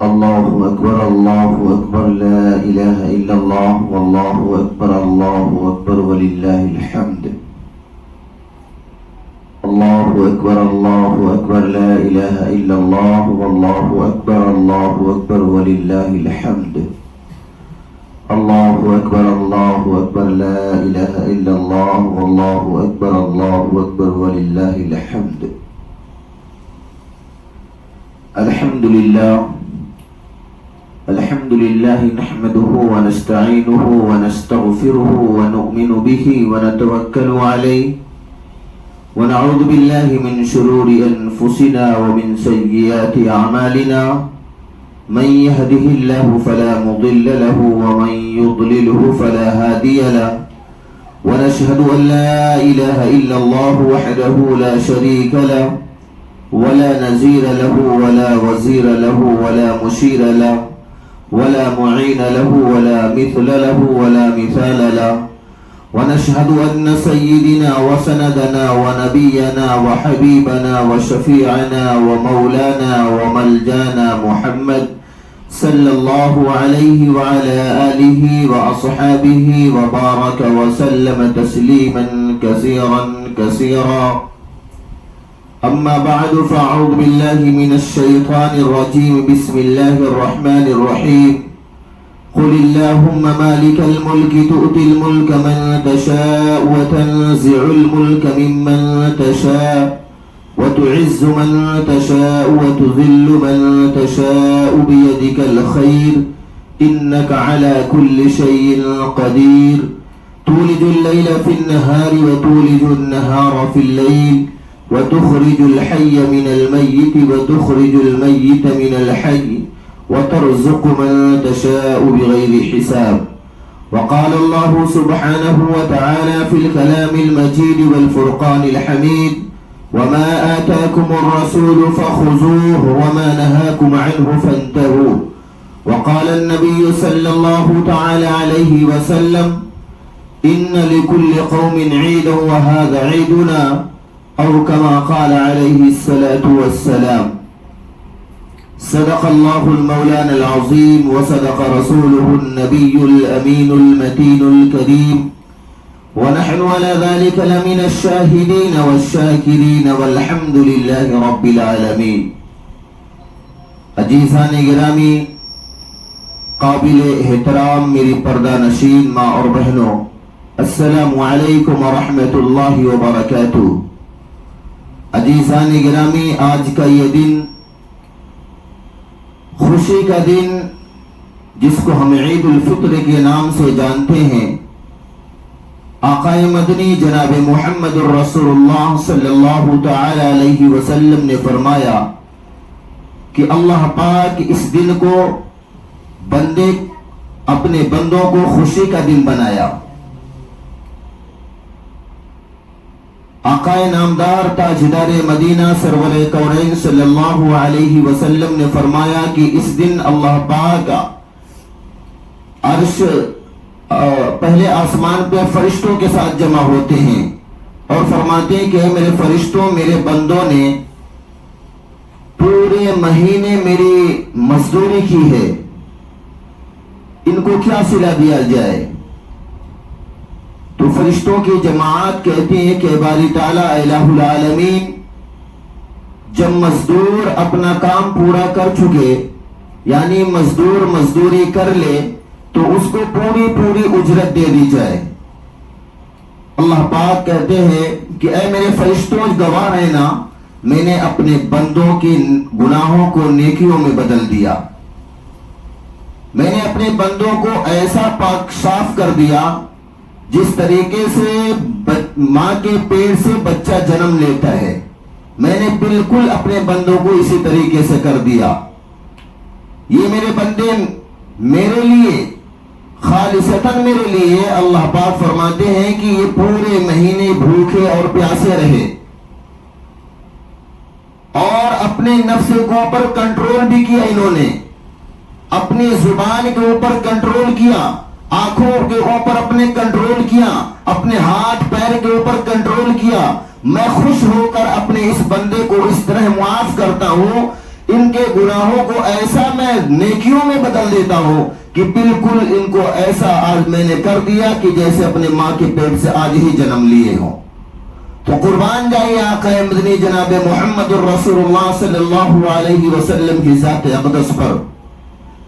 الله أكبر الله أكبر لا إله إلا الله والله أكبر الله أكبر ولله الحمد. الله أكبر الله أكبر لا إله إلا الله والله أكبر الله أكبر ولله الحمد. الله أكبر الله أكبر لا إله إلا الله والله أكبر الله أكبر ولله الحمد. الحمد لله الحمد لله نحمده ونستعينه ونستغفره ونؤمن به ونتوكل عليه ونعوذ بالله من شرور أنفسنا ومن سيئات أعمالنا من يهده الله فلا مضل له ومن يضلله فلا هادي له ونشهد أن لا إله إلا الله وحده لا شريك له ولا نزير له ولا وزير له ولا مشير له ولا معين له ولا مثل له ولا مثال له ونشهد أن سيدنا وسندنا ونبينا وحبيبنا وشفيعنا ومولانا وملجانا محمد صلى الله عليه وعلى آله وأصحابه وبارك وسلم تسليما كثيرا كثيرا. أما بعد فأعوذ بالله من الشيطان الرجيم بسم الله الرحمن الرحيم. قل اللهم مالك الملك تؤتي الملك من تشاء وتنزع الملك ممن تشاء وتعز من تشاء وتذل من تشاء بيدك الخير إنك على كل شيء قدير. تولج الليل في النهار وتولج النهار في الليل وتخرج الحي من الميت وتخرج الميت من الحي وترزق من تشاء بغير حساب. وقال الله سبحانه وتعالى في الكلام المجيد والفرقان الحميد وما آتاكم الرسول فخذوه وما نهاكم عنه فانتهوا. وقال النبي صلى الله تعالى عليه وسلم إن لكل قوم عيدا وهذا عيدنا أو كما قال عليه الصلاة والسلام. صدق الله المولانا العظيم وصدق رسوله النبي الأمين المتين الكريم ونحن على ذلك لمن الشاهدين والشاكرين والحمد لله رب العالمين. عزیزان گرامی، قابل احترام میری پردہ نشین ماں اور بہنوں، السلام علیکم ورحمۃ اللہ وبرکاتہ. عزیزان گرامی، آج کا یہ دن خوشی کا دن جس کو ہم عید الفطر کے نام سے جانتے ہیں، آقا مدنی جناب محمد الرسول اللہ صلی اللہ تعالی علیہ وسلم نے فرمایا کہ اللہ پاک اس دن کو اپنے بندوں کو خوشی کا دن بنایا. آقا نامدار تاجدار مدینہ سرور کونین صلی اللہ علیہ وسلم نے فرمایا کہ اس دن اللہ پاک عرش پہلے آسمان پہ فرشتوں کے ساتھ جمع ہوتے ہیں اور فرماتے ہیں کہ میرے فرشتوں، میرے بندوں نے پورے مہینے میری مزدوری کی ہے، ان کو کیا صلہ دیا جائے؟ تو فرشتوں کی جماعت کہتی ہے کہ باری تعالیٰ الہ العالمین جب مزدور اپنا کام پورا کر چکے، یعنی مزدور مزدوری کر لے، تو اس کو پوری اجرت دے دی جائے. اللہ پاک کہتے ہیں کہ اے میرے فرشتوں گواہ رہنا، میں نے اپنے بندوں کی گناہوں کو نیکیوں میں بدل دیا. میں نے اپنے بندوں کو ایسا پاک صاف کر دیا جس طریقے سے ماں کے پیٹ سے بچہ جنم لیتا ہے، میں نے بالکل اپنے بندوں کو اسی طریقے سے کر دیا. یہ میرے بندے میرے لیے خالصتاً میرے لیے اللہ پاک فرماتے ہیں کہ یہ پورے مہینے بھوکے اور پیاسے رہے اور اپنے نفس کے اوپر کنٹرول بھی کیا. انہوں نے اپنی زبان کے اوپر کنٹرول کیا، آنکھوں کے اوپر اپنے کنٹرول کیا، اپنے ہاتھ پیر کے اوپر کنٹرول کیا. میں خوش ہو کر اپنے اس بندے کو اس طرح معاف کرتا ہوں، ان کے گناہوں کو ایسا میں نیکیوں میں بدل دیتا ہوں کہ بالکل ان کو ایسا آج میں نے کر دیا کہ جیسے اپنے ماں کے پیٹ سے آج ہی جنم لیے ہوں۔ تو قربان جائیے آقا مدنی جناب محمد الرسول اللہ صلی اللہ علیہ وسلم کی ذات اقدس پر۔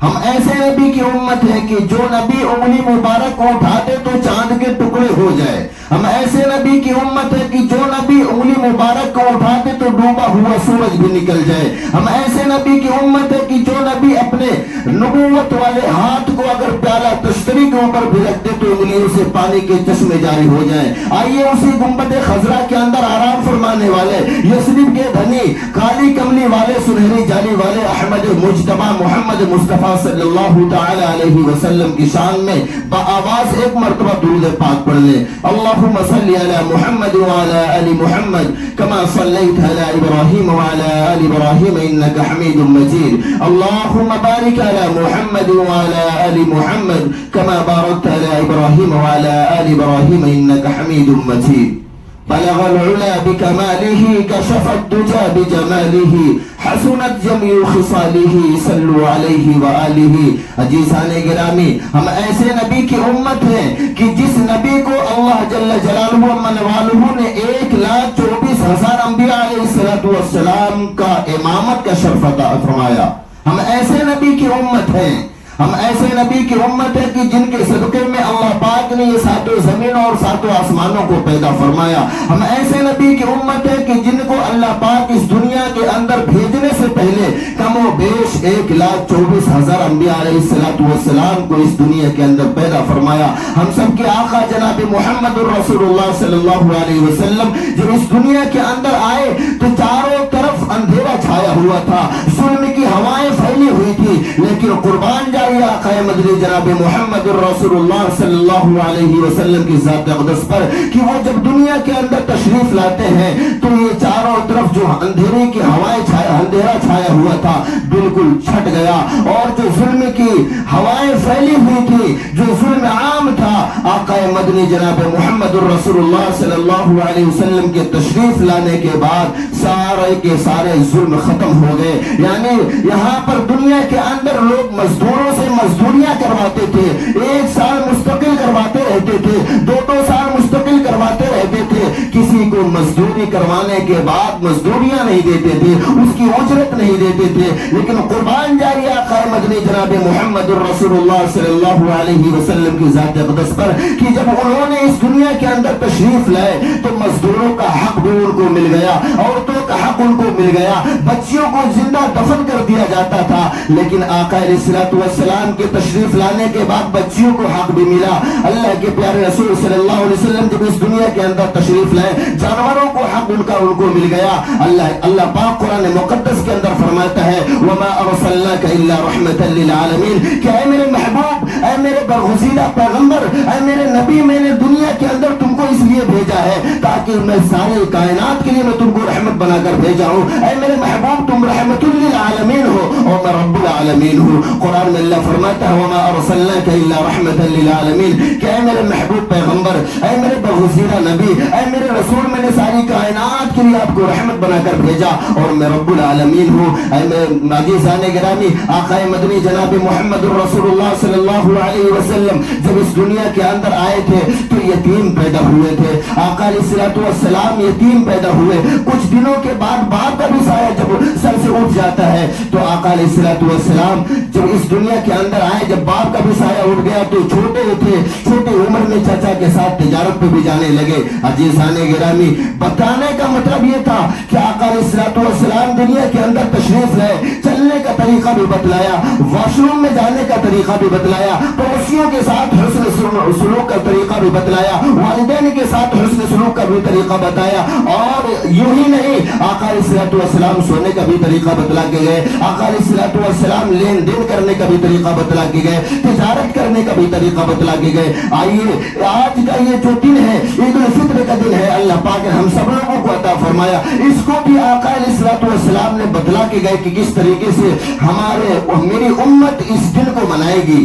ہم ایسے نبی کی امت ہے کہ جو نبی انگلی مبارک کو اٹھاتے تو چاند کے ٹکڑے ہو جائے۔ ہم ایسے نبی کی امت ہے کہ جو نبی انگلی مبارک کو اٹھاتے تو ڈوبا ہوا سورج بھی نکل جائے۔ ہم ایسے نبی کی امت ہے کہ جو نبی اپنے نبوت والے ہاتھ کو اگر پیالہ تشتری کے اوپر بھی رکھ دے تو انگلیوں سے پانی کے چشمے جاری ہو جائیں۔ آئیے اسی گنبد خضرا کے اندر آرام فرمانے والے، یثرب کے دھنی، کالی کملی والے، سنہری جالی والے احمد مجتبی محمد مصطفیٰ صلی اللہ تعالی علیہ وسلم کی شان میں بآواز ایک مرتبہ درود پاک پڑھ لیں۔ اللہم صلی علی محمد وعلی آل محمد کما صلیت علی ابراہیم وعلی آل ابراہیم انک حمید مجید۔ اللہم بارک علی محمد وعلی آل محمد کما بارکت علی ابراہیم وعلی آل ابراہیم انک حمید مجید۔ بلغ العلا بکمالہ کشف الدجى بجمالہ حسنت جمیع خصالہ صلوا علیہ وآلہ۔ عزیزان گرامی، ہم ایسے نبی کی امت ہیں کہ جس نبی کو اللہ جل جلالہ من والہ نے 1,24,000 انبیاء علیہ السلام کا امامت کا شرف عطا فرمایا۔ ہم ایسے نبی کی امت ہیں، ہم ایسے نبی کی امت ہے کہ جن کے صدقے میں اللہ پاک نے یہ ساتوں زمینوں اور ساتوں آسمانوں کو پیدا فرمایا۔ ہم ایسے نبی کی امت ہے کہ جن کو اللہ پاک اس دنیا کے اندر بھیجنے سے پہلے کم و بیش 1,24,000 انبیاء علیہ السلام کو اس دنیا کے اندر پیدا فرمایا۔ ہم سب کے آقا جناب محمد الرسول اللہ صلی اللہ علیہ وسلم جب اس دنیا کے اندر آئے تو چاروں طرف اندھیرا چھایا ہوا تھا، ظلم کی ہوائیں پھیلی ہوئی تھی، لیکن قربان جائے آقا مدنی جناب محمد الرسول اللہ صلی اللہ علیہ وسلم کی ذات اقدس پر کہ وہ جب دنیا کے اندر تشریف لاتے ہیں تو یہ چاروں طرف جو اندھیرے کی ہوائیں اندھیرا چھایا ہوا تھا بالکل چھٹ گیا، اور جو ظلم کی ہوائیں پھیلی ہوئی تھی، جو ظلم عام تھا، آقا مدنی جناب محمد الرسول اللہ صلی اللہ علیہ وسلم کے تشریف لانے کے بعد سارے کے سارے ظلم ختم ہو گئے۔ یعنی یہاں پر دنیا کے اندر لوگ مزدوروں سے مزدوریاں کرواتے تھے، 1 سال مستقل کرواتے رہتے تھے، 2 سال مستقل کرواتے رہتے تھے، کسی کو مزدوری کروانے کے بعد مزدوریاں نہیں دیتے تھے، اس کی اجرت نہیں دیتے تھے۔ لیکن قربان جائیے آقا مدنی جناب محمد الرسول اللہ صلی اللہ علیہ وسلم کی ذات اقدس پر کہ جب انہوں نے اس دنیا کے اندر تشریف لائے تو مزدوروں کا حق بھی ان کو مل گیا، عورتوں کا حق ان کو مل گیا، بچیوں کو زندہ دفن کر دیا جاتا تھا، لیکن آقا علیہ السلام کے تشریف لانے کے بعد بچیوں کو حق بھی ملا۔ اللہ کے پیارے رسول صلی اللہ علیہ وسلم جب اس دنیا کے اندر تشریف لائے جانوروں کو حق ان کو مل گیا۔ اللہ پاک قرآن مقدس کے اندر فرماتا ہے وَمَا أَرْسَلْنَاكَ إِلَّا رَحْمَةً لِلْعَالَمِينَ کہ اے میرے محبوب، اے میرے برگزیدہ پیغمبر، اے میرے نبی، میں نے دنیا کے اندر تم کو اس لیے بھیجا ہے تاکہ میں سارے کائنات کے لیے میں تم کو رحمت بنا کر بھیجا ہوں۔ اے میرے محبوب، تم رحمت للعالمین ہو اور میں رب العالمین ہوں۔ قرآن میں اللہ فرماتا ہے وَمَا أَرْسَلْنَاكَ إِلَّا رَحْمَةً لِلْعَالَمِينَ کہ اے میرے محبوب پیغمبر، اے میرے برگزیدہ نبی، اے میرے رسول، میں نے ساری کائنات کے لیے آپ کو رحمت بنا کر بھیجا اور میں رب العالمین ہوں۔ اے میرے عزیزان گرامی، آقا مدنی جناب محمد الرسول اللہ صلی اللہ علیہ وسلم جب اس دنیا کے اندر آئے تھے تو یتیم پیدا ہوئے تھے۔ آقا علیہ السلام یتیم پیدا ہوئے، کچھ دنوں کے بعد باپ کا بھی سایہ جب سر سے اٹھ جاتا ہے تو آقا علیہ السلام جب اس دنیا کے اندر آئے، جب باپ کا بھی سایہ اٹھ گیا تو چھوٹے تھے، چھوٹی عمر میں چچا کے ساتھ تجارت پہ بھی جانے لگے۔ عزیزان گرامی، بتانے کا مطلب یہ تھا کہ آقا علیہ السلام دنیا کے اندر تشریف لائے، چلنے کا طریقہ بھی بتلایا، واش روم میں جانے کا طریقہ بھی بتلایا، پڑوسیوں کے ساتھ حسن سلوک کا طریقہ بھی بتلایا، والدین کے ساتھ حسن سلوک کا بھی طریقہ بتایا، اور یوں ہی نہیں آقا علیہ السلام سونے کا بھی طریقہ بتلا کے گئے، آقا علیہ السلام لین دین کرنے کا بھی طریقہ بتلا کے گئے، تجارت کرنے کا بھی طریقہ بتلا کے گئے۔ آئیے آج کا یہ جو دن ہے عید الفطر کا دن ہے، اللہ پاک نے ہم سب لوگوں کو عطا فرمایا، اس کو بھی آقا علیہ السلام نے بتلا کے گئے کہ کس طریقے سے میری امت اس دن کو منائے گی۔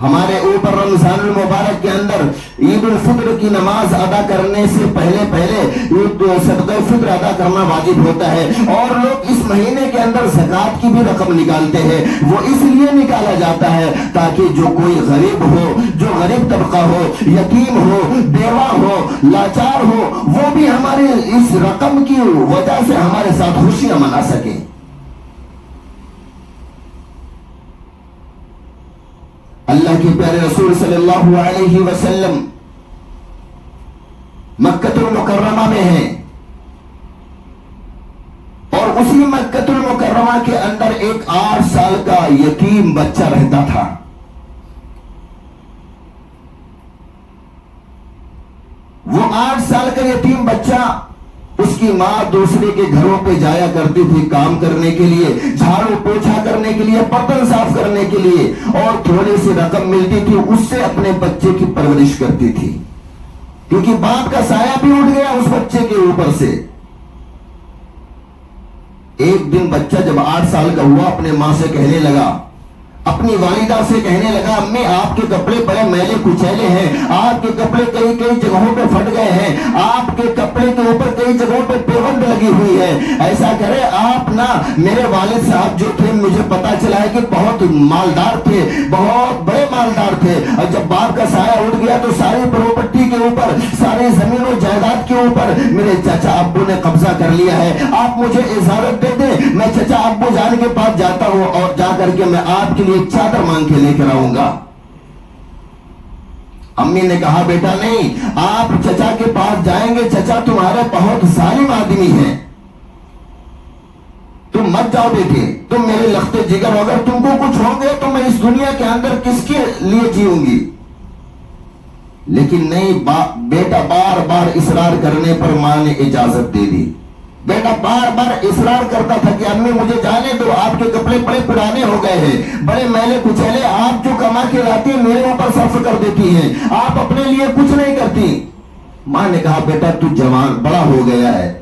ہمارے اوپر رمضان المبارک کے اندر عید الفطر کی نماز ادا کرنے سے پہلے صدقہ فطر ادا کرنا واجب ہوتا ہے، اور لوگ اس مہینے کے اندر زکوٰۃ کی بھی رقم نکالتے ہیں۔ وہ اس لیے نکالا جاتا ہے تاکہ جو کوئی غریب ہو، جو غریب طبقہ ہو، یتیم ہو، بیوہ ہو، لاچار ہو، وہ بھی ہمارے اس رقم کی وجہ سے ہمارے ساتھ خوشیاں منا سکے۔ اللہ کے پیارے رسول صلی اللہ علیہ وسلم مکہ المکرمہ میں ہیں، اور اسی مکہ المکرمہ کے اندر ایک 8 سال کا یتیم بچہ رہتا تھا۔ وہ 8 سال کا یتیم بچہ، اس کی ماں دوسرے کے گھروں پہ جایا کرتی تھی کام کرنے کے لیے، جھاڑو پوچھا کرنے کے لیے، برتن صاف کرنے کے لیے، اور تھوڑی سی رقم ملتی تھی، اس سے اپنے بچے کی پرورش کرتی تھی، کیونکہ باپ کا سایہ بھی اٹھ گیا اس بچے کے اوپر سے۔ ایک دن بچہ جب 8 سال کا ہوا، اپنے ماں سے کہنے لگا، اپنی والدہ سے کہنے لگا، امی آپ کے کپڑے بڑے میلے کچیلے ہیں، آپ کے کپڑے کئی جگہوں پہ پھٹ گئے ہیں، آپ کے کپڑے کے اوپر کئی جگہوں پہ پیوند لگی ہوئی ہے، ایسا کرے آپ نا، میرے والد صاحب جو تھے مجھے پتا چلا ہے کہ بہت مالدار تھے، بہت بڑے مالدار تھے، اور جب باپ کا سایہ اٹھ گیا تو ساری پراپرٹی کے اوپر، ساری زمین و جائیداد کے اوپر میرے چچا ابو نے قبضہ کر لیا ہے، آپ مجھے اجازت دے دیں، میں چچا ابو جان کے پاس جاتا ہوں، اور جا کر کے میں آپ کے لیے ایک چادر مانگ کے لے کر آؤں گا۔ امی نے کہا، بیٹا نہیں، آپ چچا کے پاس جائیں گے، چچا تمہارے بہت ظالم آدمی ہیں، تم مت جاؤ بیٹے، تم میرے لخت جگر، اگر تم کو کچھ ہو گئے تو میں اس دنیا کے اندر کس کے لیے جیوں گی؟ لیکن نہیں، بیٹا بار بار اصرار کرنے پر ماں نے اجازت دے دی۔ بیٹا بار بار اصرار کرتا تھا کہ امی مجھے جانے دو، آپ کے کپڑے بڑے پرانے ہو گئے ہیں، بڑے میلے کچیلے، آپ جو کما کے لاتی ہیں میرے اوپر صرف کر دیتی ہیں، آپ اپنے لیے کچھ نہیں کرتی۔ ماں نے کہا، بیٹا تو جوان بڑا ہو گیا ہے،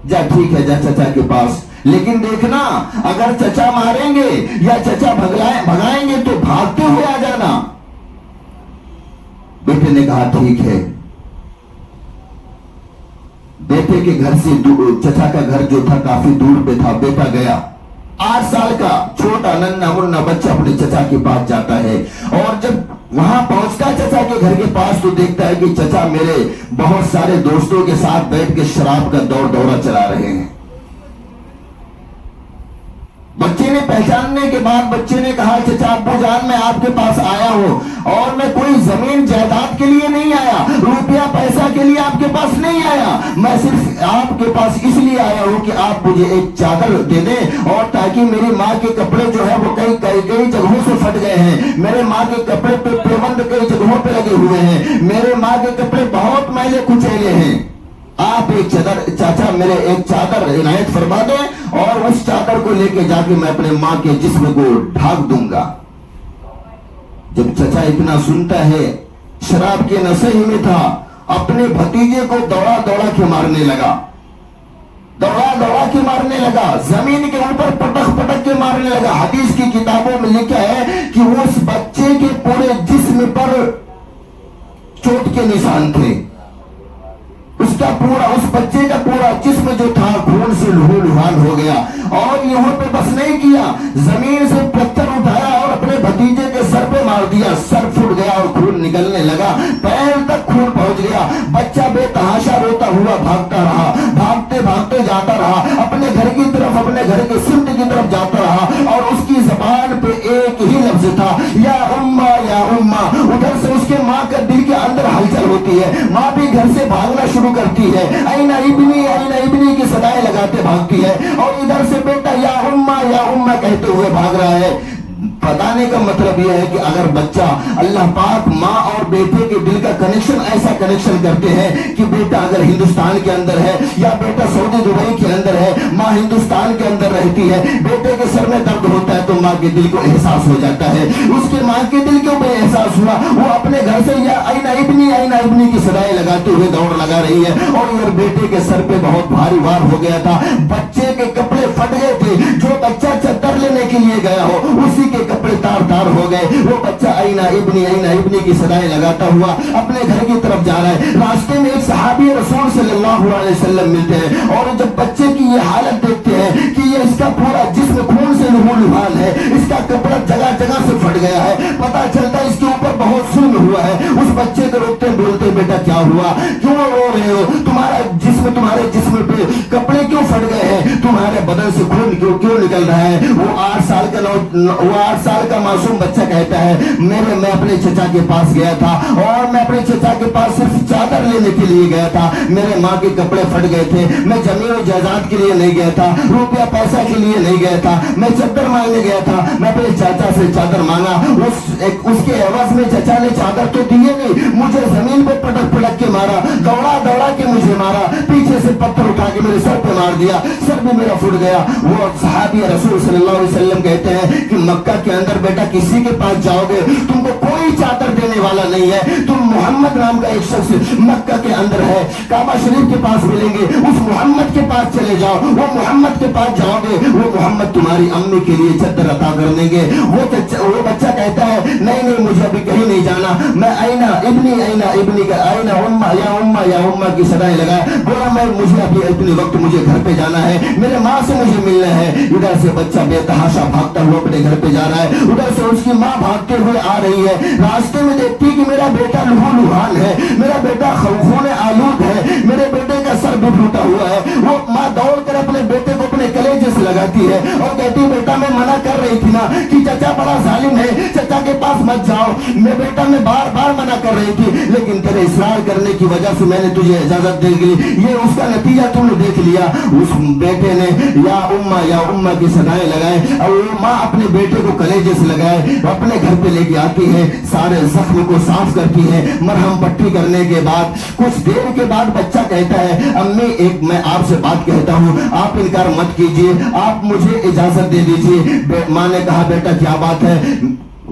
جا ٹھیک ہے، جا چچا کے پاس، لیکن دیکھنا اگر چچا ماریں گے یا چچا بھگائیں گے تو بھاگتے ہوئے آ جانا۔ بیٹے نے کہا ٹھیک ہے۔ بیٹے کے گھر سے چچا کا گھر جو تھا کافی دور پہ تھا، بیٹا گیا، 8 سال کا چھوٹا ننھا منا بچہ اپنے چچا کے پاس جاتا ہے، اور جب وہاں پہنچتا چچا کے گھر کے پاس تو دیکھتا ہے کہ چچا میرے بہت سارے دوستوں کے ساتھ بیٹھ کے شراب کا دورہ چلا رہے ہیں۔ بچے نے پہچاننے کے بعد بچے نے کہا، چچا ابو جان میں آپ کے پاس آیا ہوں، اور میں کوئی زمین جائیداد کے لیے نہیں آیا، روپیہ پیسہ کے لیے آپ کے پاس نہیں آیا، میں صرف آپ کے پاس اس لیے آیا ہوں کہ آپ مجھے ایک چادر دے دیں، اور تاکہ میری ماں کے کپڑے جو ہے وہ کئی جگہوں سے پھٹ گئے ہیں، میرے ماں کے کپڑے پہ پیوند کئی جگہوں پہ لگے ہوئے ہیں، میرے ماں کے کپڑے بہت میلے کچیلے ہیں، آپ ایک چاچا میرے ایک چادر عنایت فرما دیں، اور اس چادر کو لے کے جا کے میں اپنے ماں کے جسم کو ڈھانک دوں گا۔ جب چچا اتنا سنتا ہے، شراب کے نشے ہی میں تھا، اپنے بھتیجے کو دوڑا کے مارنے لگا، زمین کے اوپر پٹک کے مارنے لگا۔ حدیث کی کتابوں میں لکھا ہے کہ اس بچے کے پورے جسم پر چوٹ کے نشان تھے، اس بچے کا پورا جسم جو تھا خون سے لہو ہو گیا، اور یہاں پہ بس نہیں کیا، زمین سے پتھر اٹھایا اور اپنے بھتیجے کے سر پہ مار دیا، سر پھٹ گیا اور خون نکلنے لگا، پیر تک خون پہنچ گیا۔ بچہ بے تحاشا روتا ہوا بھاگتا رہا، بھاگتے جاتا رہا، اپنے گھر کی طرف، اپنے گھر کے سمت کی طرف جاتا رہا، اور اس کی زبان پہ ایک ہی لفظ تھا، یا اماں یا اماں۔ ادھر سے اس کے ماں کا دل کے اندر ہلچل ہوتی ہے، ماں بھی گھر سے بھاگنا شروع کرتی ہے، اینا ابنی کی صدائیں لگاتے بھاگتی ہے، اور ادھر سے بیٹا یا اماں کہتے ہوئے بھاگ رہا ہے۔ بتانے کا مطلب یہ ہے کہ اگر بچہ، اللہ پاک ماں اور بیٹے کے دل کا کنیکشن ایسا کنیکشن کرتے ہیں کہ بیٹا اگر ہندوستان کے اندر ہے یا بیٹا سعودی دبئی کے اندر ہے، ماں ہندوستان کے اندر رہتی ہے، بیٹے کے سر میں درد ہوتا ہے تو ماں کے دل کو احساس ہو جاتا ہے، اس کے ماں کے دل کو بے احساس ہوا، وہ اپنے گھر سے یا اینا ابنی کی صدائیں لگاتے ہوئے دوڑ لگا رہی ہے، اور ادھر بیٹے کے سر پہ بہت بھاری وار ہو گیا تھا، بچے کے کپڑے پھٹ گئے تھے. جو بچہ چادر لینے کے لیے گیا ہو اسی کے کپڑے تار تار ہو گئے. وہ بچہ اینا ابنی کی صدائیں لگاتا ہوا اپنے گھر کی طرف جا رہا ہے. راستے میں ایک صحابی رسول صلی اللہ علیہ وسلم ملتے ہیں اور جب بچے کی یہ حالت دیکھتے ہیں کہ یہ اس کا پورا جسم خون سے لہو ہے, اس کا کپڑا جگہ جگہ سے پھٹ گیا ہے, پتا چلتا ہے اس کے اوپر بہت ظلم ہوا ہے. اس بچے کو روکتے بولتے بیٹا کیا ہوا, کیوں رو رہے ہو, تمہارے جسم پہ کپڑے کیوں پھٹ گئے ہیں, تمہارے بدن سے خون کیوں نکل رہا ہے. وہ 8 سال کا معصوم بچہ کہتا ہے میں اپنے چچا کے پاس گیا تھا اور میں اپنے چچا کے پاس صرف چادر لینے کے لیے گیا تھا. میرے ماں کے کپڑے پھٹ گئے تھے, میں زمین و جائیداد کے لیے نہیں گیا تھا, روپیہ پیسہ کے لیے نہیں گیا تھا, میں چادر مانگنے گیا تھا. میں اپنے چاچا سے چادر مانگا, اس کے عوض میں چچا نے چادر تو دیے نہیں, مجھے زمین پہ پٹک کے مارا, دوڑا کے مجھے مارا, پیچھے سے پتھر اٹھا کے میرے سر پہ مار دیا, سر بھی میرا پھٹ گیا. وہ صحابی رسول صلی اللہ علیہ وسلم کہتے ہیں کہ مکہ کے اندر بیٹا کسی کے پاس جاؤ گے تم کو کوئی چادر دینے والا نہیں ہے. تم محمد نام کا ایک شخص مکہ کے اندر ہے, کعبہ شریف کے پاس ملیں گے, اس محمد کے پاس چلے جاؤ, وہ محمد کے پاس جاؤ گے, وہ محمد تمہاری امی کے لیے چادر عطا کر دیں گے. وہ بچہ کہتا ہے نہیں مجھے ابھی کہیں نہیں جانا, میں اینا ابنی کا اینا یا امہ کی صدائیں لگایا, بولا مجھے ابھی اتنے وقت مجھے گھر پہ جانا ہے, میرے ماں سے مجھے ملنا ہے. ادھر سے بچہ بے تحاشا بھاگتا ہوا اپنے گھر پہ جا رہا ہے, ادھر سے اس کی ماں بھاگتے ہوئے آ رہی ہے. راستے میں دیکھتی کہ میرا بیٹا لہان ہے, میرا بیٹا خون آلود ہے, میرے بیٹے کا سر بھی پھوٹا ہوا ہے. وہ ماں دوڑ کر اپنے بیٹے کو اپنے کلیجے سے لگاتی ہے اور کہتی بیٹا میں منع کر رہی تھی نا کہ چچا بڑا ظالم ہے, چچا کے پاس مت جاؤ. میں بار منع کر رہی تھی لیکن تیرے اصرار کرنے کی وجہ سے میں نے تجھے اجازت دے دی. یہ اس کا نتیجہ تم نے دیکھ لیا. اس بیٹے نے یا امہ کی صدائیں لگائے اور وہ ماں اپنے بیٹے کو کلیجے سے لگائے اپنے گھر پہ لے کے آتی ہے, سارے زخم کو صاف کرتی ہے. مرہم پٹی کرنے کے بعد کچھ دیر کے بعد بچہ کہتا ہے امی میں آپ سے بات کہتا ہوں, آپ انکار مت کیجیے, آپ مجھے اجازت دے دیجیے. ماں نے کہا بیٹا کیا بات ہے.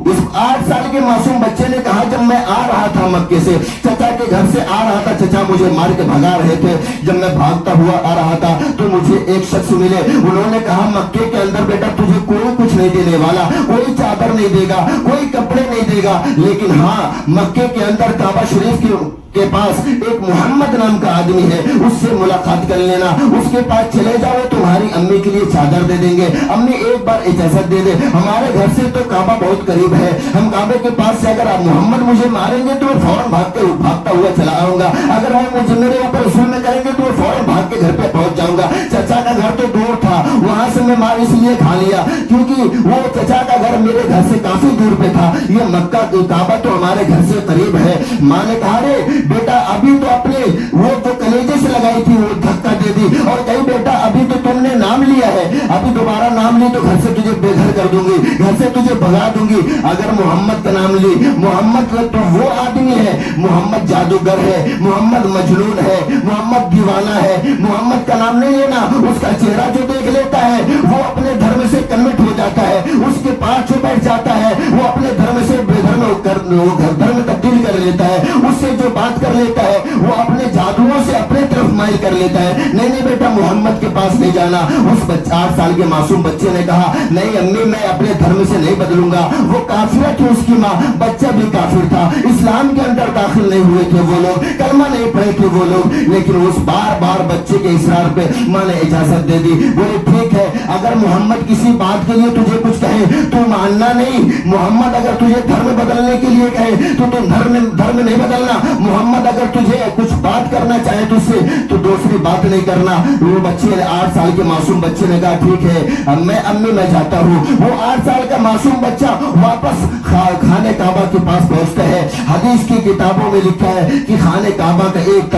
اس 8 سال کے معصوم بچے نے کہا جب میں آ رہا تھا مکے سے, چچا کے گھر سے آ رہا تھا, چچا مجھے مار کے بھگا رہے تھے, جب میں بھاگتا ہوا آ رہا تھا تو مجھے ایک شخص ملے, انہوں نے کہا مکے کے اندر بیٹا تجھے کوئی کچھ نہیں دینے والا, کوئی چادر نہیں دے گا, کوئی کپڑے نہیں دے گا, لیکن ہاں مکے کے اندر کعبہ شریف کے پاس ایک محمد نام کا آدمی ہے, اس سے ملاقات کر لینا, اس کے پاس چلے جاؤ, تمہاری امی کے لیے چادر دے دیں گے. امی ایک بار اجازت دے دے, ہمارے گھر سے تو کعبہ بہت قریب ہے, ہم کعبے کے پاس سے اگر آپ محمد مجھے ماریں گے تو میں فوراً بھاگتا ہوا چلا آؤں گا, اگر وہ مجھے میرے اوپر ظلم کریں گے تو میں فوراً بھاگ کے گھر پہ پہنچ جاؤں گا. چچا کا گھر تو دور تھا, وہاں سے میں مار اس لیے کھا لیا کیونکہ وہ چچا کا گھر میرے گھر سے کافی دور پہ تھا, یہ مکہ کعبہ تو ہمارے گھر سے قریب ہے. ماں نے کہا رے بیٹا ابھی تو اپنے وہ جو کلیجے سے لگائی تھی وہ دھکا دے دی اور کہیں بیٹا ابھی تو تم نے نام لیا ہے, ابھی دوبارہ نام لی تو گھر سے تجھے بے گھر کر دوں گی, گھر سے تجھے بھگا دوں گی. اگر محمد کا نام لی, محمد تو وہ آدمی ہے, محمد جادوگر ہے, محمد مجنون ہے, محمد دیوانہ ہے, محمد کا نام نہیں لینا. اس کا چہرہ جو دیکھ لیتا ہے وہ اپنے دھرم سے کنورٹ ہو جاتا ہے, اس کے پاس جو بیٹھ جاتا ہے وہ اپنے دھرم سے بے دھرم دھرم تبدیل کر لیتا ہے, اس سے جو بات کر لیتا ہے وہ اپنے جادوؤں سے اپنے طرف مائل کر لیتا ہے. نہیں بیٹا محمد کے پاس نہیں جانا. اس 8 سال کے معصوم بچے نے کہا نہیں امی میں اپنے دھرم سے نہیں بدلوں گا. وہ کافرہ تھی اس کی ماں, بچہ بھی کافر تھا, اسلام کے اندر داخل نہیں ہوئے تھے وہ لوگ, کلمہ نہیں پڑھے تھے وہ لوگ, لیکن اس بار بچے کے اصرار پہ ماں نے اجازت دے دی. بولے ٹھیک ہے, اگر محمد کسی بات کے لیے تجھے کچھ کہے تو ماننا نہیں, محمد اگر تجھے دھرم بدلنے کے لیے کہے تو تم دھرم نہیں بدلنا, محمد اگر تجھے کچھ بات کرنا چاہے تو سے تو دوسری بات نہیں کرنا. وہ بچے نے 8 سال کے معصوم بچے نے کہا ٹھیک ہے میں امی میں جاتا ہوں. وہ 8 سال کا معصوم بچہ واپس خانے کعبہ کے پاس پہنچتا ہے. حدیث کی کتابوں میں لکھا ہے کہ خانے کعبہ کا ایک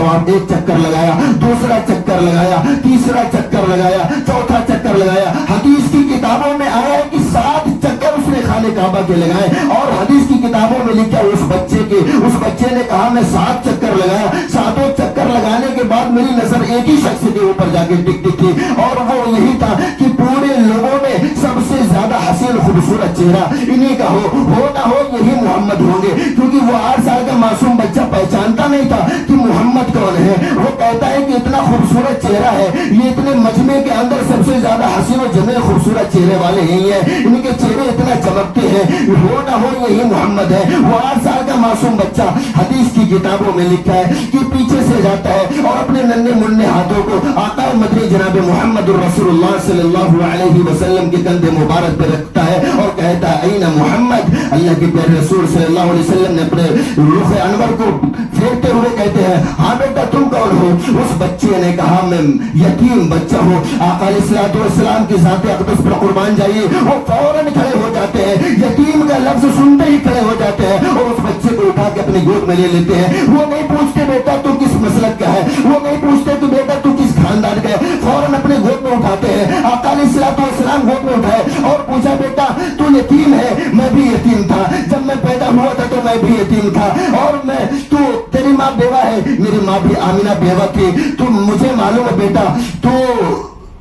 چکر لگایا, دوسرا چکر لگایا, تیسرا چکر لگایا, چوتھا چکر لگایا. حدیث کی کتابوں میں آیا ہے کہ 7 چکر اس نے خانے کعبہ کے لگائے, اور حدیث کی کتابوں میں لکھا اس بچے نے کہا میں 7 چکر لگایا, 7 چکر لگانے کے بعد میری نظر ایک ہی شخص کے اوپر جا کے ٹکتی تھی, اور وہ یہی تھا کہ پورے لوگوں میں سب سے زیادہ حسین خوبصورت چہرہ انہی کا ہو نہ ہو, یہی محمد ہوں گے، کیونکہ وہ 8 سال کا معصوم بچہ پہچانتا نہیں تھا کہ محمد کون ہے۔ وہ کہتا ہے کہ اتنا خوبصورت چہرہ ہے، یہ اتنے مجمع کے اندر سب سے زیادہ حسین و جمیل خوبصورت چہرے والے یہی ہیں، ان کے چہرے اتنا چمکتے ہیں، ہو نہ ہو یہی محمد ہے۔ وہ 8 سال کا معصوم بچہ، حدیث کی کتابوں میں لکھا ہے کہ پیچھے سے جاتا ہے اور اپنے ننھے منھے ہاتھوں کو آقا مدنی جناب محمد رسول اللہ صلی اللہ علیہ وسلم کے کندھے مبارک پہ رکھتا ہے اور کہتا ہے اینا محمد۔ اللہ کے پیارے رسول صلی اللہ علیہ وسلم نے اپنے رخ انور کو پھیرتے ہوئے کہتے ہیں ہاں بیٹا تم کون ہو؟ اس بچے نے کہا میں یتیم بچہ ہوں۔ آقا علیہ الصلوۃ والسلام کی ذات اقدس پر قربان جائیے، وہ فوراً کھڑے ہو جاتے ہیں، یتیم کا لفظ سنتے ہی کھڑے ہو جاتے ہیں اور اس بچے کو اٹھا کے اپنی گود میں لے لیتے ہیں۔ وہ نہیں پوچھتے بیٹا تو کس مسلک کا ہے، وہ نہیں پوچھتے کہ بیٹا تو کس خاندان کا ہے، فوراً اپنے گود میں اٹھاتے ہیں۔ آقا علیہ الصلوۃ والسلام گود میں اٹھائے اور پوچھا بیٹا تو یتیم ہے؟ میں بھی یتیم تھا، جب میں پیدا ہوا تھا تو میں بھی یتیم تھا، اور تو تیری ماں بیوہ ہے، میری ماں بھی آمینہ بیوہ تھی، تو مجھے معلوم ہے بیٹا تو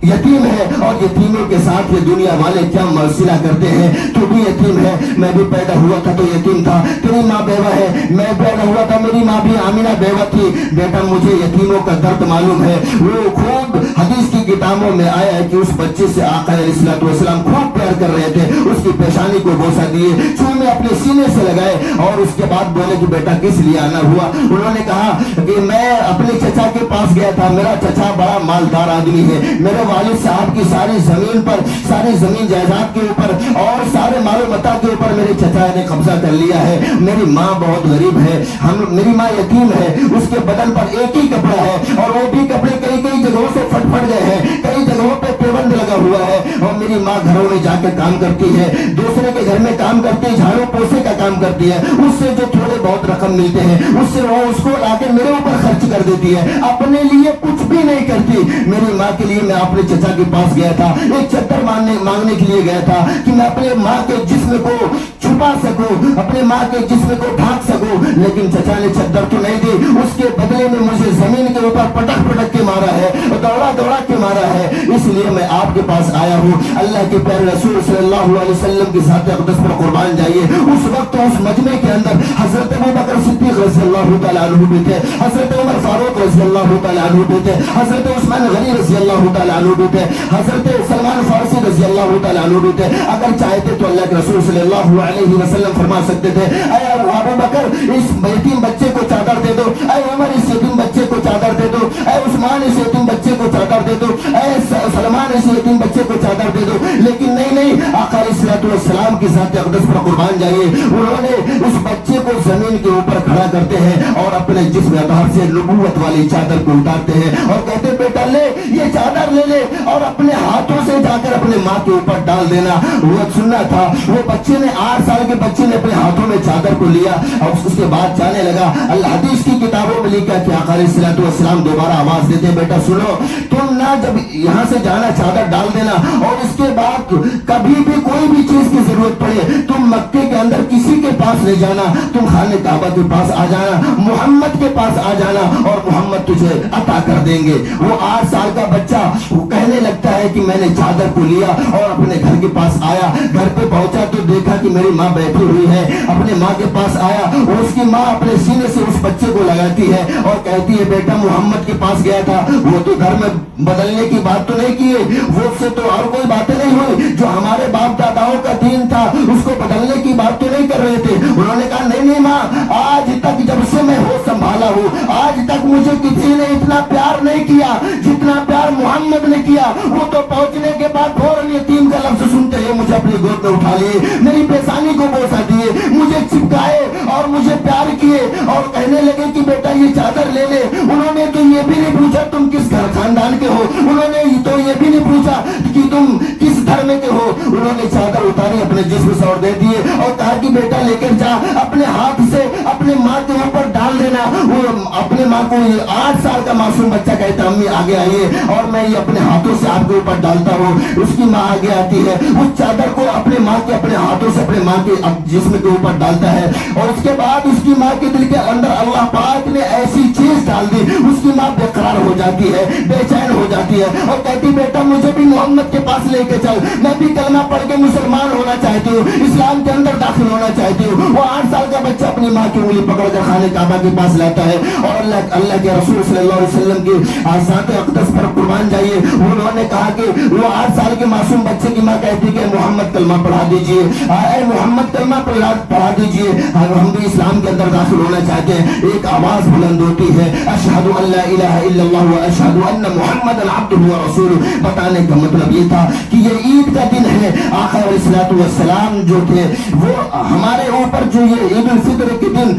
یتیم ہے اور یتیموں کے ساتھ یہ دنیا والے کیا مرسلہ کرتے ہیں، تو بھی یتیم ہے، میں بھی پیدا ہوا تھا تو یتیم تھا، تیری ماں بیوہ ہے، میں پیدا ہوا تھا میری ماں بھی آمینہ بیوہ تھی، بیٹا مجھے یتیموں کا درد معلوم ہے۔ وہ خوب حدیث کی کتابوں میں آیا ہے کہ اس بچے سے آقا علیہ الصلوۃ والسلام خوب پیار کر رہے تھے، اس کی پیشانی کو بوسہ دیے، چومے اپنے سینے سے لگائے اور اس کے بعد بولے کہ بیٹا کس لیے آنا ہوا؟ انہوں نے کہا کہ میں اپنے چچا کے پاس گیا تھا، میرا چچا بڑا مالدار آدمی ہے، میرے والد صاحب کی ساری زمین پر، ساری زمین جائیداد کے اوپر اور سارے مال و متاع کے اوپر میرے چچا نے قبضہ کر لیا ہے، میری ماں بہت غریب ہے، میری ماں یتیم ہے، اس کے بدن پر ایک ہی کپڑا ہے اور وہ بھی کپڑے کئی کئی جگہوں سے پھٹ گئے ہیں، کئی جگہوں پہ پیبند لگا ہوا ہے، اور میری ماں گھروں میں جا کے کام کرتی ہے، دوسرے کے گھر میں کام کرتی ہے، جھاڑو پوچھے کا کام کرتی ہے، اس سے جو تھوڑے بہت رقم ملتے ہیں اس سے وہ اس کو لا کے میرے اوپر خرچ کر دیتی ہے، اپنے لیے کچھ بھی نہیں کرتی۔ میری ماں کے لیے میں اپنے چچا کے پاس گیا تھا، ایک چادر مانگنے کے لیے گیا تھا کہ میں اپنے ماں کے جسم کو چھپا سکوں، اپنے ماں کے جسم کو ڈھانک سکوں، لیکن چچا نے چادر تو نہیں دی، اس کے بدلے میں مجھے زمین کے اوپر پٹک پٹک کے مارا ہے، دوڑا دوڑا کے مارا ہے، اس لیے میں آپ کے پاس آیا ہوں۔ اللہ کے پیارے رسول صلی اللہ علیہ وسلم کی ذات اقدس پر قربان جائیے، اس وقت اس مجمع کے اندر حضرت ابوبکر صدیق رضی اللہ تعالیٰ عنہ بھی تھے، حضرت عمر فاروق رضی اللہ تعالیٰ عنہ بھی تھے، حضرت عثمان غنی رضی اللہ تعالیٰ عنہ بھی تھے، حضرت سلمان فارسی رضی اللہ تعالیٰ عنہ بھی تھے۔ اگر چاہتے تو اللہ کے رسول صلی اللہ علیہ وسلم فرما سکتے تھے اے ابو بکر اس یتیم بچے کو چادر دے دو، اے عمر اس یتیم بچے کو چادر دے دو، اے عثمان اس یتیم بچے کو چادر دے دو، اے سلمان اس یتیم بچے کو چادر دے دو، لیکن نہیں، آقا علیہ الصلوۃ والسلام کی ذات اقدس پر قربان جائیے، انہوں نے اس بچے کو زمین کے اوپر کھڑا کرتے ہیں اور اپنے جسم اطہر سے نبوت والی چادر کو اتارتے ہیں اور کہتے ہیں بیٹا لے یہ چادر لے لے اور اپنے ہاتھوں سے جا کر اپنے ماں کے اوپر ڈال دینا۔ وہ سننا تھا، وہ بچے نے 8 سال کے بچے نے اپنے ہاتھوں میں چادر کو لیا اور اس کے بعد جانے لگا۔ اللہ حدیث کی کتابوں میں لکھا کہ آقا علیہ الصلوۃ والسلام دوبارہ آواز دیتے ہیں بیٹا سنو، تم نہ جب یہاں سے جانا چادر ڈال دینا اور اس کے بعد کبھی بھی کوئی بھی چیز کی ضرورت پڑے تم مکے کے اندر کسی کے پاس نہیں جانا، تم خانہ کعبہ کے پاس آ جانا، محمد کے پاس آ جانا اور محمد تجھے عطا کر دیں گے۔ وہ 8 سال کا بچہ وہ کہنے لگتا ہے کہ میں نے چادر کو لیا اور اپنے گھر کے پاس آیا، گھر پہ پہنچا تو دیکھا کہ میری ماں بیٹھی ہوئی ہے، اپنے ماں کے پاس آیا اور اس کی ماں اپنے سینے سے اس بچے کو لگاتی ہے اور کہتی ہے بیٹا محمد کے پاس گیا تھا، وہ تو گھر میں بدلنے کی بات تو نہیں کی، وہ سے تو اور کوئی باتیں نہیں ہوئی، جو ہمارے باپ داداؤں کا دین تھا اس کو بدلنے کی بات تو نہیں کر رہے تھے۔ انہوں نے کہا نہیں ماں، آج تک جب سے میں ہوش سنبھالا ہوں آج تک مجھے کسی نے اتنا پیار نہیں کیا جتنا پیار محمد نے کیا۔ وہ تو پہنچنے کے بعد فوراً یتیم کا لفظ سنتے ہیں مجھے اپنی گود میں اٹھا لیے، میری پیشانی کو بوسہ دیے، مجھے چپکائے اور مجھے پیار کیے اور کہنے لگے کہ بیٹا یہ چادر لے لے۔ انہوں نے تو یہ بھی نہیں پوچھا تم کس گھر خاندان کے ہو، انہوں نے تو یہ بھی نہیں پوچھا کہ تم کس دھرم کے ہو، انہوں نے چادر اتاری اپنے جسم سے اور دے دیے اور کہا کہ بیٹا لے کر جا اپنے ہاتھ سے اپنے ماں کے اوپر ڈال دینا۔ وہ اپنے ماں کو 8 سال کا معصوم بچہ کہتا امی آگے آئیے اور میں یہ اپنے ہاتھوں سے آپ کے اوپر ڈالتا ہوں۔ اس کی ماں آگے آتی ہے، اس چادر کو اپنے ماں کے اپنے ہاتھوں سے اپنے ماں کے جسم کے اوپر ڈالتا ہے اور اس کے بعد اس کی ماں کے دل کے اندر اللہ پاک نے ایسی چیز ڈال دی، اس کی ماں بے قرار ہو جاتی ہے، بے چین ہو جاتی ہے اور کہتی بیٹا مجھے بھی محمد کے پاس لے کے چل، میں بھی کلمہ کلمہ پڑھ کے مسلمان ہونا چاہتے ہو, اسلام کے اندر داخل ہونا چاہتے ہو, وہ 8 سال کا بچہ اپنی ماں کی انگلی پکڑ کر خانہ کعبہ کے پاس لاتا ہے, اور اللہ کے رسول صلی اللہ علیہ وسلم کی ذات اقدس پر قربان جائیے, انہوں نے کہا کہ وہ 8 سال کے معصوم بچے کی ماں کہتی کہ محمد کلمہ پڑھا دیجئے, اے محمد کلمہ پڑھا دیجئے, ہم بھی اسلام کے اندر داخل ہونا چاہتے ہیں. ایک آواز بلند ہوتی ہے, اشہد ان لا الہ الا اللہ و اشہد ان محمد عبدہ و رسولہ. بتانے کا مطلب یہ تھا کہ یہ عید کا دن ہے. آقا علیہ الصلوۃ والسلام جو تھے وہ ہمارے اوپر جو یہ عید الفطر کے دن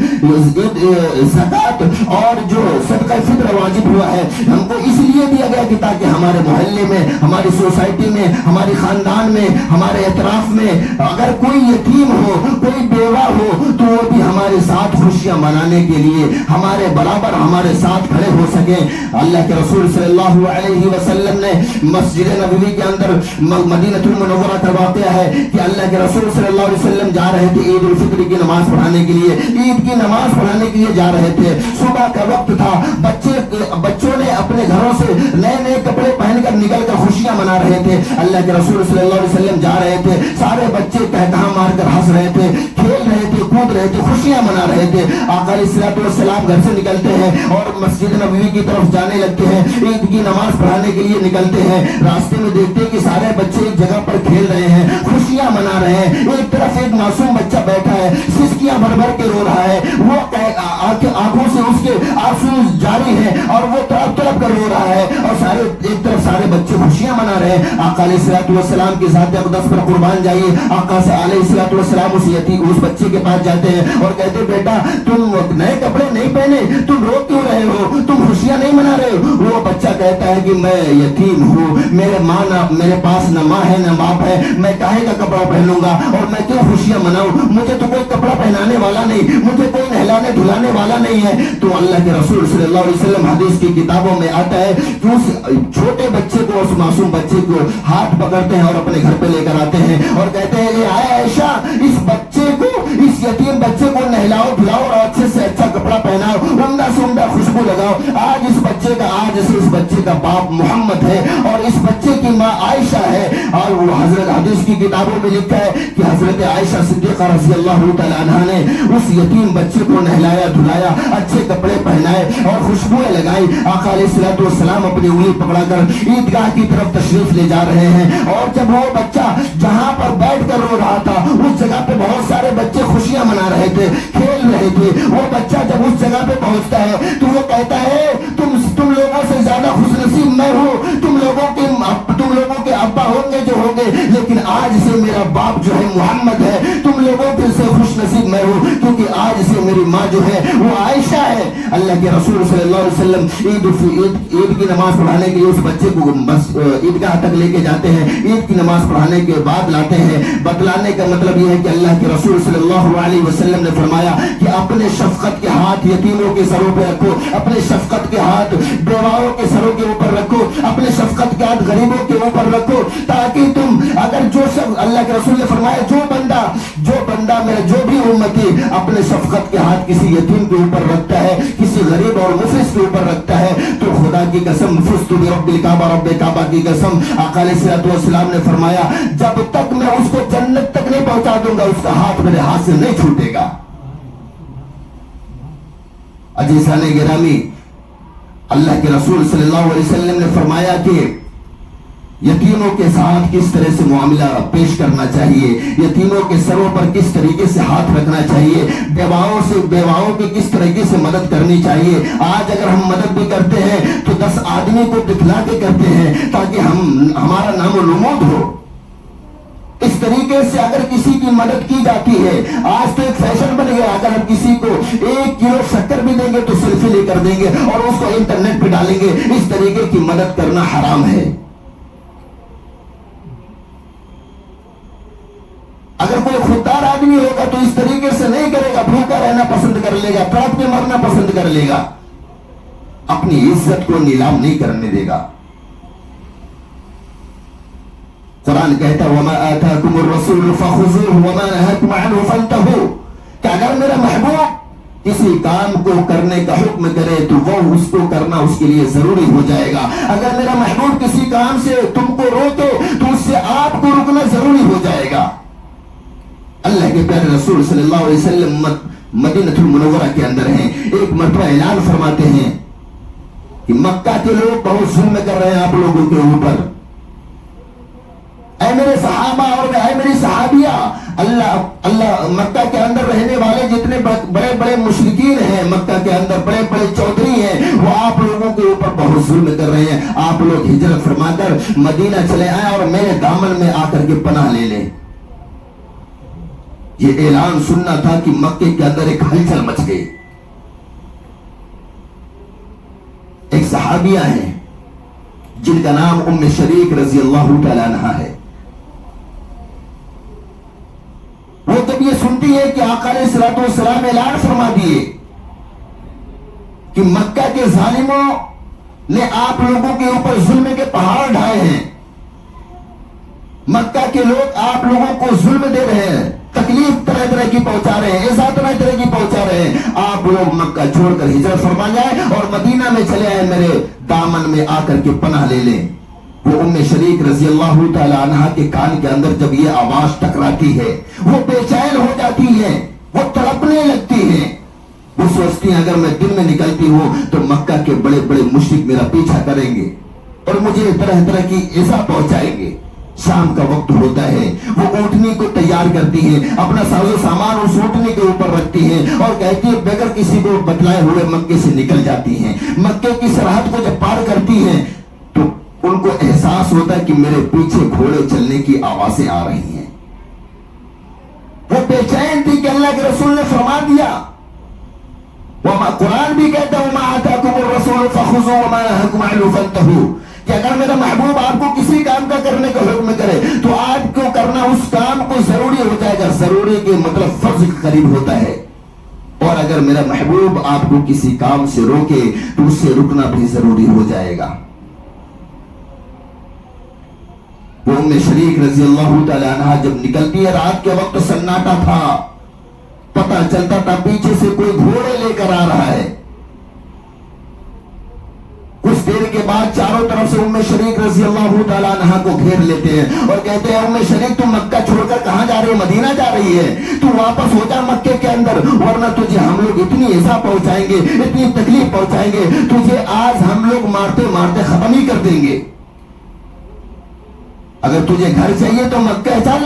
زکات اور جو صدقہ فطر واجب ہوا ہے, ہم کو اس لیے دیا گیا کہ تاکہ ہمارے محلے میں, ہماری سوسائٹی میں, ہماری خاندان میں, ہمارے اطراف میں اگر کوئی یتیم ہو, کوئی بیوہ ہو, تو وہ بھی ہمارے ساتھ خوشیاں منانے کے لیے ہمارے برابر ہمارے ساتھ کھڑے ہو سکیں. اللہ کے رسول صلی اللہ علیہ وسلم نے مسجد نبوی کے اندر مدینہ المنورہ کا واقعہ ہے کہ اللہ کے رسول صلی اللہ علیہ وسلم جا رہے تھے عید الفطر کی نماز پڑھانے کے لیے, عید کی نماز پڑھانے کے لیے جا رہے تھے. صبح کا وقت تھا, بچوں نے اپنے گھروں سے نئے نئے کپڑے پہن کر نکل کر خوشیاں منا رہے تھے. اللہ کے رسول صلی اللہ علیہ وسلم جا رہے تھے, سارے بچے کہکہاں مار کر ہنس رہے تھے, کھیل رہے تھے, کود رہے تھے, خوشیاں منا رہے تھے. آقا علیہ الصلوۃ والسلام گھر سے نکلتے ہیں اور مسجد نبوی کی طرف جانے لگتے ہیں, عید کی نماز پڑھانے کے لیے نکلتے ہیں. راستے میں دیکھتے ہیں کہ سارے بچے ایک جگہ پر کھیل رہے ہیں, خوشیاں منا رہے ہیں. ایک طرف ایک معصوم بچہ بیٹھا ہے, سسکیاں بھر بھر کے رو رہا ہے, وہ آنکھوں سے اس کے آنسو جاری ہیں اور وہ تڑپ تڑپ کر رو رہا ہے, اور ایک طرف سارے بچے خوشیاں منا رہے ہیں. آقا علیہ الصلوۃ والسلام کی ذات اقدس پر قربان جائیے, آقا سے علیہ الصلوۃ والسلام اس بچے کے پاس جاتے ہیں اور کہتے ہیں بیٹا تم نئے کپڑے نہیں پہنے, تم رو کیوں رہے ہو, تم خوشیاں نہیں منا رہے ہو. وہ بچہ کہتا ہے کہ میں یتیم ہوں, میرے پاس نہ ماں ہے نہ باپ ہے, میں کاہے کا کپڑا پہنوں گا اور میں کیوں خوشیاں مناؤں, مجھے تو کوئی کپڑا پہنانے والا نہیں, مجھے کوئی نہلانے دھلانے والا نہیں ہے. تو اللہ کے رسول صلی اللہ علیہ وسلم حدیث کی کتابوں میں آتا ہے کہ اس چھوٹے بچے کو, اس معصوم بچے کو ہاتھ پکڑتے ہیں اور اپنے گھر پہ لے کر آتے ہیں اور کہتے ہیں اے عائشہ, اس بچے کو, اس یتیم بچے کو نہلاؤ دھلاؤ اور اچھے سے اچھا کپڑا پہناؤ, عمدہ سے عمدہ خوشبو لگاؤ. آج سے اس بچے کا باپ محمد ہے اور اس بچے کی ماں عائشہ ہے. اور وہ حضرت حدیث کی کتابوں میں لکھا ہے کہ حضرت عائشہ صدیقہ رضی اللہ تعالی عنہا نے اس یتیم بچے کو نہلایا دھلایا, اچھے کپڑے پہنائے اور خوشبوئیں لگائی. آقا علیہ الصلوۃ والسلام اپنی انگلی پکڑا کر عیدگاہ کی طرف تشریف لے جا رہے ہیں, اور جب وہ بچہ جہاں پر بیٹھ کر رو رہا تھا اس جگہ پہ بہت سارے بچے خوشیاں منا رہے تھے, کھیل رہے تھے. وہ بچہ جب اس جگہ پہ پہنچتا ہے تو وہ کہتا ہے تم لوگوں سے زیادہ خوش نصیب میں ہوں, تم لوگوں کے ابا ہوں گے جو ہوں گے, لیکن آج سے میرا باپ جو ہے محمد ہے. تم لوگوں سے خوش نصیب میں ہوں کیونکہ آج سے میری ماں جو ہے وہ عائشہ ہے. اللہ کے رسول صلی اللہ علیہ وسلم عید کی نماز پڑھانے کے لیے اس بچے کو عیدگاہ تک لے کے جاتے ہیں. عید کی نماز پڑھانے کے بعد لاتے ہیں. بتلانے کا مطلب یہ ہے کہ اللہ کے رسول صلی اللہ علیہ وسلم نے فرمایا کہ اپنے شفقت کے ہاتھ یتیموں کے سروں پہ رکھو, اپنے شفقت کے ہاتھ بیواؤں کے سروں کے اوپر رکھو, اپنے شفقت کے ہاتھ غریبوں کے اوپر رکھو, تاکہ تم اگر جو شخص, اللہ کے رسول نے فرمایا جو بندہ میرا جو بھی امتی اپنے شفقت کے ہاتھ کسی یتیم کے اوپر رکھتا ہے, کسی غریب اور مفلس کے اوپر رکھتا ہے, تو خدا کی قسم فزت برب الکعبہ, رب کعبہ کی قسم, آقا علیہ الصلوۃ والسلام نے فرمایا جب تک میں اس کو جنت تک نہیں پہنچا دوں گا اس کا ہاتھ میرے ہاتھ سے نہیں چھوٹے گا. عزیزان گرامی, اللہ کے رسول صلی اللہ علیہ وسلم نے فرمایا کہ یتیموں کے ساتھ کس طرح سے معاملہ پیش کرنا چاہیے, یتیموں کے سروں پر کس طریقے سے ہاتھ رکھنا چاہیے, بیواؤں کی کس طریقے سے مدد کرنی چاہیے. آج اگر ہم مدد بھی کرتے ہیں تو 10 آدمی کو دکھلا کے کرتے ہیں تاکہ ہمارا نام و نمود ہو. اس طریقے سے اگر کسی کی مدد کی جاتی ہے, آج تو ایک فیشن بن گیا, اگر ہم کسی کو 1 کلو شکر بھی دیں گے تو سیلفی لے کر دیں گے اور اس کو انٹرنیٹ پہ ڈالیں گے. اس طریقے کی مدد کرنا حرام ہے. اگر کوئی خوددار آدمی ہوگا تو اس طریقے سے نہیں کرے گا, بھوکا رہنا پسند کر لے گا, تڑپ کے مرنا پسند کر لے گا, اپنی عزت کو نیلام نہیں کرنے دے گا. قرآن کہتا ہے وَمَا آتَاكُمُ الرَّسُولُ فَخُذُوهُ وَمَا نَهَاكُمْ عَنْهُ فَانْتَهُوا, کہ اگر میرا محبوب کسی کام کو کرنے کا حکم کرے تو وہ اس کو کرنا اس کے لیے ضروری ہو جائے گا. اگر میرا محبوب کسی کام سے تم کو روکے تو اس سے آپ کو رکنا ضروری ہو جائے گا. اللہ کے پیارے رسول صلی اللہ علیہ وسلم مدینہ المنورہ کے اندر ہیں. ایک مرتبہ اعلان فرماتے ہیں کہ مکہ کے لوگ بہت ظلم کر رہے ہیں آپ لوگوں کے اوپر. اے میرے صحابہ اور اے میری صحابیہ، اللہ مکہ کے اندر رہنے والے جتنے بڑے بڑے مشرکین ہیں، مکہ کے اندر بڑے بڑے چودھری ہیں، وہ آپ لوگوں کے اوپر بہت ظلم کر رہے ہیں. آپ لوگ ہجرت فرما کر مدینہ چلے آئیں اور میرے دامن میں آ کر کے پناہ لے لیں. یہ اعلان سننا تھا کہ مکے کے اندر ایک ہلچل مچ گئی. ایک صحابیہ ہیں جن کا نام ام شریک رضی اللہ تعالی عنہا ہے. وہ جب یہ سنتی ہے کہ آقا علیہ الصلوۃ والسلام اعلان فرما دیے کہ مکہ کے ظالموں نے آپ لوگوں کے اوپر ظلم کے پہاڑ ڈھائے ہیں، مکہ کے لوگ آپ لوگوں کو ظلم دے رہے ہیں، تکلیف طرح طرح کی پہنچا رہے ہیں، ایسا طرح طرح کی پہنچا رہے ہیں، آپ لوگ مکہ چھوڑ کر ہجرت فرما جائیں اور مدینہ میں چلے آئے، میرے دامن میں آ کر کے پناہ لے لیں. وہ ام شریک رضی اللہ تعالی عنہا کے کان کے اندر جب یہ آواز ٹکراتی ہے وہ بے چین ہو جاتی ہے، وہ تڑپنے لگتی ہے. وہ سوچتی ہیں اگر میں دن میں نکلتی ہوں تو مکہ کے بڑے بڑے مشرک میرا پیچھا کریں گے اور مجھے طرح طرح کی ایسا پہنچائیں گے. شام کا وقت ہوتا ہے، وہ اونٹنی کو تیار کرتی ہیں، اپنا ساز و سامان اس اونٹنی کے اوپر رکھتی ہیں اور کہتی ہے بغیر کسی کو بتلائے ہوئے مکے سے نکل جاتی ہیں. مکے کی سرحد کو جب پار کرتی ہیں تو ان کو احساس ہوتا ہے کہ میرے پیچھے گھوڑے چلنے کی آوازیں آ رہی ہیں. وہ بے چین تھی کہ اللہ کے رسول نے فرما دیا، قرآن بھی کہتا ہے وَمَا آتَاكُمُ الرَّسُولُ فَخُذُوهُ وَمَا نَهَاكُمْ عَنْهُ فَانْتَهُوا، کہ اگر میرا محبوب آپ کو کسی کام کا کرنے کا حکم کرے تو آپ کو کرنا اس کام کو ضروری ہو جائے گا. ضروری کے مطلب فرض کے قریب ہوتا ہے. اور اگر میرا محبوب آپ کو کسی کام سے روکے تو اس سے رکنا بھی ضروری ہو جائے گا. وہ ام شریک رضی اللہ تعالی عنہا جب نکلتی ہے، رات کے وقت سناٹا تھا، پتہ چلتا تھا پیچھے سے کوئی گھوڑے لے کر آ رہا ہے. کچھ دیر کے بعد چاروں طرف سے ام شریک رضی اللہ تعالی عنہا کو گھیر لیتے ہیں اور کہتے ہیں ام شریک تم مکہ چھوڑ کر کہاں جا رہی ہے؟ مدینہ جا رہی ہے. تو واپس ہو جا مکے کے اندر، ورنہ تجھے ہم لوگ اتنی ایسا پہنچائیں گے، اتنی تکلیف پہنچائیں گے، تجھے آج ہم لوگ مارتے مارتے ختم ہی کر دیں گے. اگر تجھے گھر چاہیے تو مکہ چل،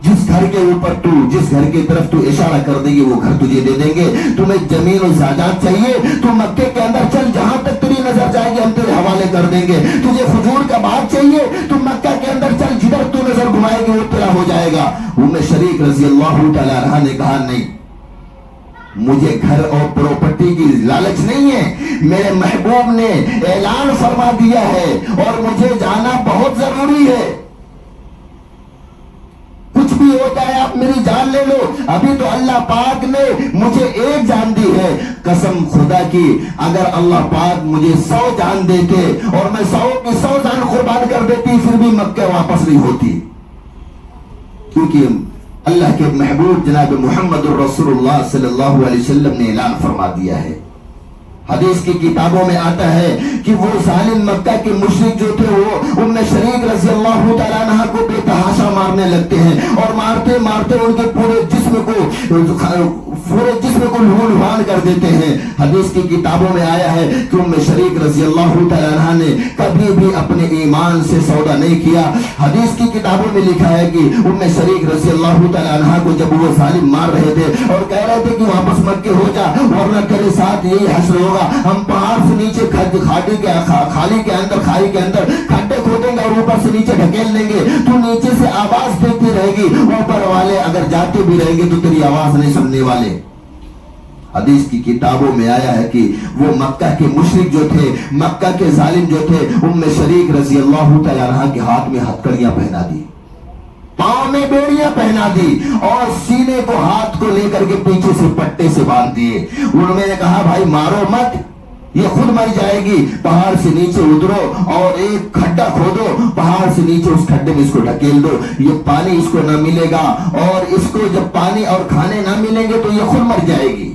جس گھر کے اوپر تو جس گھر کی طرف تو اشارہ کر دے گی وہ گھر تجھے دے دیں گے. تمہیں زمین و جائیداد چاہیے تو مکے کے اندر چل، جہاں تک تیری نظر جائے گی ہم تیرے حوالے کر دیں گے. تجھے کھجور کا باغ چاہیے تو مکہ کے اندر چل، جدھر تو نظر گھمائے گی وہ تیرا ہو جائے گا. ام شریک رضی اللہ تعالی عنہا نے کہا نہیں، مجھے گھر اور پراپرٹی کی لالچ نہیں ہے، میرے محبوب نے اعلان فرما دیا ہے اور مجھے جانا بہت ضروری ہے. کچھ بھی ہوتا ہے آپ میری جان لے لو، ابھی تو اللہ پاک نے مجھے ایک جان دی ہے. قسم خدا کی اگر اللہ پاک مجھے 100 جان دیتے اور میں 100 کی 100 جان قربان کر دیتی پھر بھی مکہ واپس نہیں ہوتی. کیونکہ اللہ کے محبوب جناب محمد الرسول اللہ صلی اللہ علیہ وسلم نے اعلان فرما دیا ہے. حدیث کی کتابوں میں آتا ہے کہ وہ ظالم مکہ کے مشرک جو تھے وہ ام شریک رضی اللہ تعالیٰ عنہ کو بے تحاشا مارنے لگتے ہیں اور مارتے مارتے ان کے پورے جسم کو لہو کر دیتے ہیں. حدیث کی کتابوں میں آیا ہے کہ ام شریک رضی اللہ تعالیٰ عنہ نے کبھی بھی اپنے ایمان سے سودا نہیں کیا. حدیث کی کتابوں میں لکھا ہے کہ ام شریک رضی اللہ تعالیٰ عنہ کو جب وہ ظالم مار رہے تھے اور کہہ رہے تھے کہ واپس مکے ہو جا ورنہ تیرے ساتھ یہی حشر ہوگا، ہم پہاڑ سے نیچے کھائی کے اندر کھڈے کھودیں گے اور اوپر سے نیچے ڈھکیل لیں گے، تو نیچے سے آواز دیتی رہے گی، اوپر والے اگر جاتے بھی رہیں گے تو تیری آواز نہیں سننے والے. حدیث کی کتابوں میں آیا ہے کہ وہ مکہ کے مشرک جو تھے، مکہ کے ظالم جو تھے، ام شریک رضی اللہ تعالیٰ عنہ کے ہاتھ میں ہتھکڑیاں پہنا دی، پاؤں میں بیڑیاں پہنا دی اور سینے کو ہاتھ کو لے کر کے پیچھے سے پٹے سے باندھ دیے. انہوں نے کہا بھائی مارو مت، یہ خود مر جائے گی، پہاڑ سے نیچے اترو اور ایک کھڈا کھودو، پہاڑ سے نیچے اس کھڈے میں اس کو ڈھکیل دو، یہ پانی اس کو نہ ملے گا اور اس کو جب پانی اور کھانے نہ ملیں گے تو یہ خود مر جائے گی.